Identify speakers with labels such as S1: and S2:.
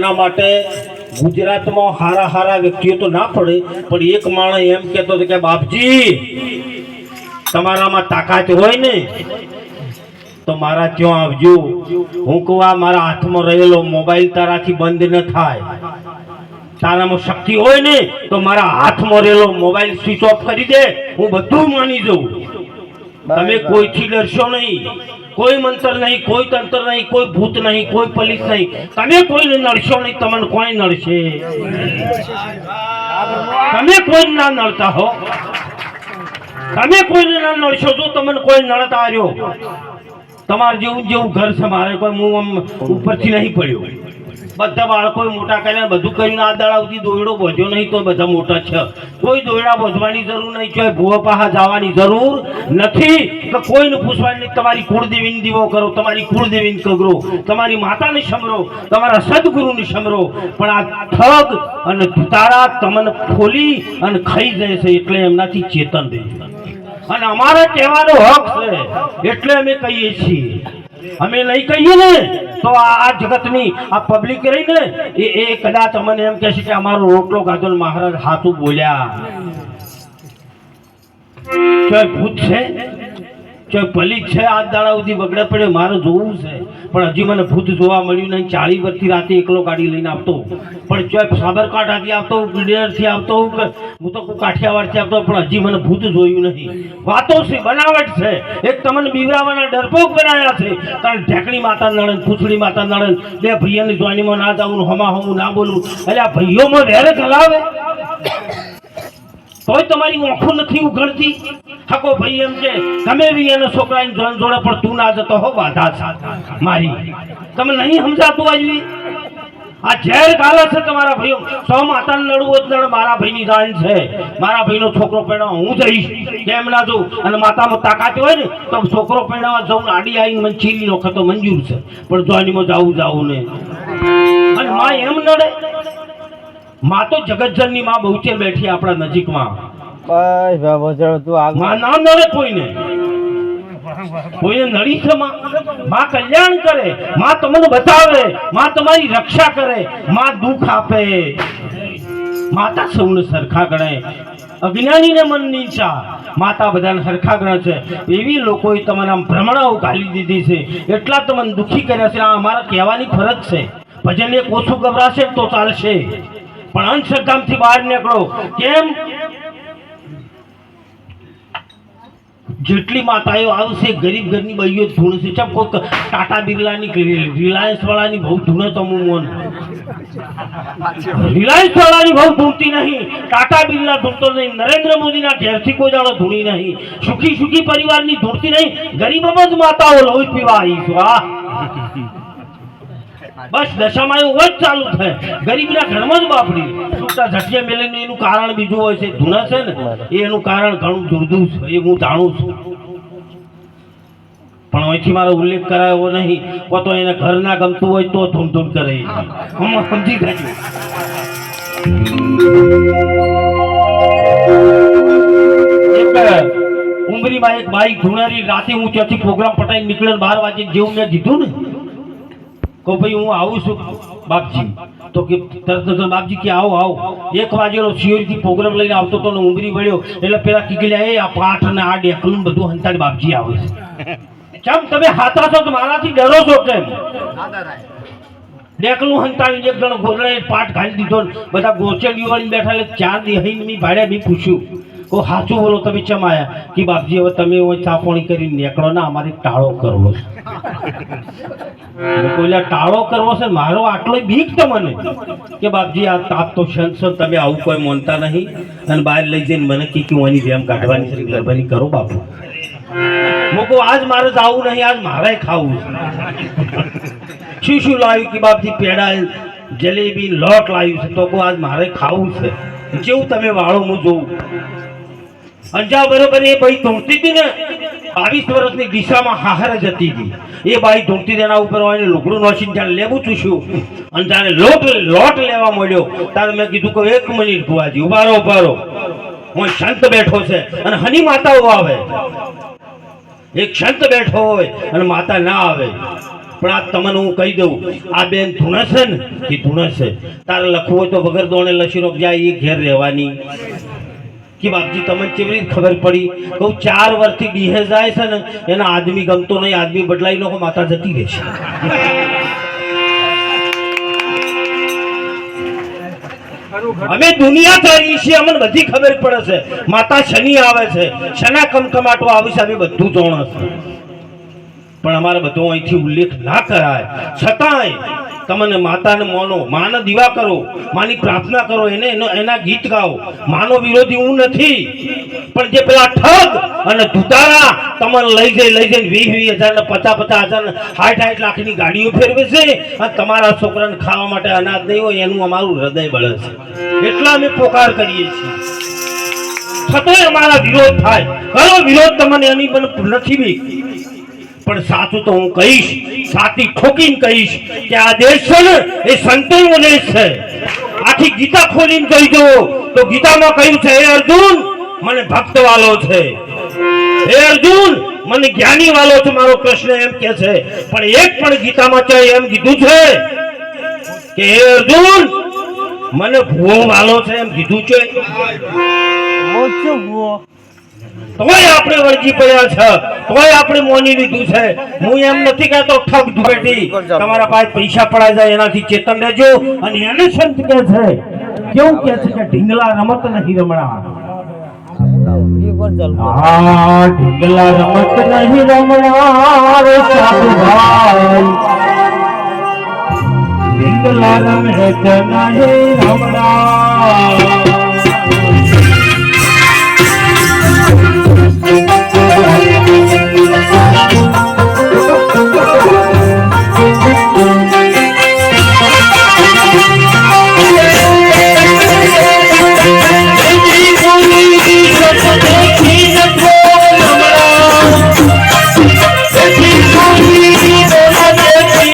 S1: એના માટે ગુજરાતમાં હારા હારા વ્યક્તિઓ તો ના પડે, પણ એક માણસ એમ કહેતો હતો કે બાપજી તમારામાં તાકાત હોય ને તો મારા ત્યાં આવજો. હું કહું આ મારા હાથમાં રહેલો મોબાઈલ તારાથી બંધ ન થાય. તારામાં શક્તિ હોય ને તો મારા હાથમાં રહેલો મોબાઈલ સ્વિચ ઓફ કરી દે, હું બધું માની જઉં. તમે કોઈથી ડરશો નહીં, કોઈ મંત્ર નહીં, કોઈ તંત્ર નહીં, કોઈ ભૂત નહીં, કોઈ પોલીસ નહીં. તમે કોઈને નડશો નહીં, તમને કોઈ નડશે? તમે કોઈ ના નડતા હો, તમે કોઈને ના નડશો જો તમને કોઈ નડતા આવ્યો. તમારે જેવું જેવું ઘર છે મારે, કોઈ હું આમ ઉપરથી નહીં પડ્યો. બધા બાળકો મોટા કર્યા, બધું કર્યું. આ દાડા સુધી દોયડો બોધ્યો નહીં તો બધા મોટા છે. કોઈ દોયડા બોધવાની જરૂર નહીં, કોઈ ભૂવા પાહા જવાની જરૂર નથી, કે કોઈને પૂછવાની નહીં. તમારી કુળદેવીને દીવો કરો, તમારી કુળદેવીને કરો, તમારી માતાને સમરો, તમારા સદગુરુને સમરો. પણ આ ઠગ અને તારા તમને ખોલી અને ખાઈ જાય છે, એટલે એમનાથી ચેતન રહે. અને અમારે કહેવાનો હક છે એટલે અમે કહીએ છીએ. અમે નહીં કહીએ ને તો આ જગતની આ પબ્લિક રહી ને એ કદાચ અમને એમ કહે છે કે અમારો રોટલો ખાધો ને મહારાજ હાથું બોલ્યા. ચાહે ભૂત છે, ચાહે પલિત છે, આ દાડા સુધી બગડે પડે મારે જોવું છે. પણ હજી મને ભૂત જોવા મળ્યું નહીં. 40 વર્ષથી રાતે એકલો ગાડી લઈને આવતો, પણ ચાહે સાબરકાંઠાથી આવતો, ગીડેરથી આવતો, હું તો કાઠિયાવાડથી આવતો, પણ હજી મને ભૂત જોયું નહીં. વાતો છે, બનાવટ છે. એક તમને બીવરાવાના ડરપોક બનાવ્યા છે. કારણ ઢેકણી માતા નડન, પૂછડી માતા નડન, બે ભૈયાની જોઈનીમાં ના જવું, હમા હમું ના બોલવું. એટલે આ ભૈયોમાં વેરે ચલાવે તોય તમારી આંખો નથી ઉઘડતી. હકો ભાઈ એમ છે તમે બી એના છોકરાની જોન જોડે, પણ તું ના જતો હો બાધા મારી. તમે નહીં સમજાતું આજવી આ ઝેર ગાલે છે તમારા ભાઈઓ. સૌ માતાને લડવું જ લડ. મારા ભાઈની જાન છે, મારા ભાઈનો છોકરો પહેણાવા હું જઈશ, કેમ ના જઉં? અને માતામાં તાકાત હોય ને તો છોકરો પહેણાવા જવું, આડી આવીને મને ચીરી નોખે તો મંજૂર છે, પણ જોઈનીમાં જાવું ને. અને માં એમ નડે? માં તો જગતજનની માં બહુચેર બેઠી આપણા નજીકમાં. બસ માં ના નડે કોઈને, કોઈને નડી છે માં કલ્યાણ કરે, માં તમને બતાવે, માં તમારી રક્ષા કરે, માં દુઃખ આપે. માતા સૌને સરખા ગણે, અજ્ઞાનીને મન નીચા. માતા બધાને સરખા ગણે છે. એવી લોકોએ તમારા ભ્રમણાઓ ઘાલી દીધી છે, એટલા તમને દુઃખી કર્યા છે. આ અમારા કહેવાની ફરજ છે. ભજન એક ઓછું ગભરાશે તો ચાલશે, પણ અંધશ્રદ્ધામાંથી બહાર નીકળો. કેમ? જેટલી માતાઓ આવશે ગરીબ ઘરની બહીઓ ધૂણશે. ચમ કોઈ ટાટા બિરલાની, રિલાયન્સ વાળાની બહુ ધૂણે તો હું મોન. રિલાયન્સ વાળાની બહુ ધૂણતી નહીં, ટાટા બિરલા ધૂણતો નહીં, નરેન્દ્ર મોદીના ઘેરથી કોઈ દાડો ધૂણી નહીં, સુખી સુખી પરિવારની ધૂણતી નહીં. ગરીબોમાં જ માતાઓ લોહી પીવા આવી છે. બસ દશામાં એવું જ ચાલુ થાય. ગરીબના ઘરમાં જ બાપડી છૂટા ઝટિયા મેળવીને એનું કારણ બીજું હોય છે. ધૂણા છે ને એનું કારણ ઘણું દુર્દું છે, એ હું જાણું છું. પણ અહીંથી મારો ઉલ્લેખ કરાયો નહીં. તો એને ઘર ના ગમતું હોય તો ધૂમ ધૂમ કરે. હું સમજી ગયો. ઉમરીમાં એક બાઈ ધૂણારી રાતે હું ત્યાંથી પ્રોગ્રામ પટાઈને નીકળે 12 વાગે જેવું મેં કીધું ને કહો ભાઈ હું આવું છું બાપજી, તો કે તરત બાપજી કે આવો આવો. 1 વાગેલો શિયોરથી પ્રોગ્રામ લઈને આવતો તો ઉમરી વળ્યો એટલે પેલા કીધેલા એ આ પાઠ અને આ ડેકલું બધું હંતાડી બાપજી આવે છે. કેમ તમે હાથા છો તો મારાથી ડરો છો? કેમ ડેકલું હંતાડી એક જણો ગોદડાએ પાઠ ઘાલી દીધો, બધા ગોચેડીઓ વાળી બેઠા. એટલે 4 દી હઈને મેં ભાડ્યા, મેં પૂછ્યું કહો સાચું બોલો તમે ચમ આયા? કે બાપજી હવે તમે ચાપણી કરીને નીકળો ને, અમારે ટાળો કરવો છે. કોઈલા ટાળો કરવો છે મારો આટલો બીક તમને કે બાપજી આ તાપ તો સંત તમે આવું કોઈ માનતા નહીં, અને બહાર લઈ જઈને મને કે ઓની જેમ કાઢવાની છે, ગરબાની કરો બાપુ. હું કહું આજ મારે જવું નહીં, આજ મારે ખાવું છે. શું લાવ્યું કે બાપજી? પેડા, જલેબી, લોટ લાવ્યું છે. તો કહું આજ મારે ખાવું છે. જેવું તમે વાળો હું જોઉં. અંજા બરોબર એ ભાઈ ધૂમતી હતી ને, 22 વર્ષની દિશામાં હાહર જતી હતી. એ બાઈ ધૂમતી તેના ઉપર હોય લુગડું નોસીને ત્યારે લેવું ચૂસ્યું, અને ત્યારે લોટ લેવા મળ્યો ત્યારે મેં કીધું કે 1 મિનિટ ભુવાજી ઉભા રહો. હું સંત બેઠો છે અને હની માતાઓ આવે. એક સંત બેઠો હોય અને માતા ના આવે, પણ પણ આ તમને હું કહી દઉં, આ બેન ધૂણસે ને એ ધૂણસે, તારે લખવું હોય તો વગર દોણે લસીનો જાય એ ઘેર રહેવાની. કે બાપજી તમને કેવી રીતે ખબર પડી? કહું 4 વર્ષથી ડીહે જાય છે ને એના આદમી ગમતો નહીં, આદમી બદલાઈ નો માતા જતી રહેશે. અમે દુનિયા ચાલી છીએ, અમને બધી ખબર પડે છે. માતા શનિ આવે છે, શના કમકમાટો આવે છે, અમે બધું જાણે છે. પણ અમારે બધો અહીંથી ઉલ્લેખ ના કરાય. છતાંય તમને માતાને માનો, માને દીવા કરો, માની પ્રાર્થના કરો, એના ગીત ગાઓ. માનો વિરોધી હું નથી, પણ જે પેલા ઠગ અને ધુતારા તમને લઈ જઈને 20,000 ને 50,000 ને 60 લાખની ગાડીઓ ફેરવે છે અને તમારા છોકરાને ખાવા માટે અનાજ નહીં હોય, એનું અમારું હૃદય બળે છે. એટલા અમે પોકાર કરીએ છીએ. છતાંય અમારા વિરોધ થાય. કરો વિરોધ, તમને એની પણ નથી બીક. પણ સાચું તો હું કહીશ, સાચી ઠોકીને કહીશ કે આ દેશ છે ને એ સંતોનો દેશ છે. આખી ગીતા ખોલીને જોઈ જુઓ તો ગીતામાં કહ્યું છે, હે અર્જુન મને ભક્ત વાલો છે, હે અર્જુન મને જ્ઞાની વાલો છે. મારો કૃષ્ણ એમ કે છે, પણ એક પણ ગીતામાં છે એમ કીધું છે કે હે અર્જુન મને ભૂવો વાલો છે, એમ કીધું છે? તોય આપણે વળગી પડ્યા છે, તોય આપણે મોની લીધું છે. હું એમ નથી કહેતો ઠગ ધુપેટી, તમારા પાસે પૈસા પડાઈ જાય એનાથી ચેતન રહેજો. અને એને સંત કે છે, કેવું કે છે કે ઢીંગલા રમત નહીં રમણા. હા, ઢીંગલા રમત નહીં રમણા રે સાધુ ભાઈ, ઢીંગલા રમત નહીં રમણા.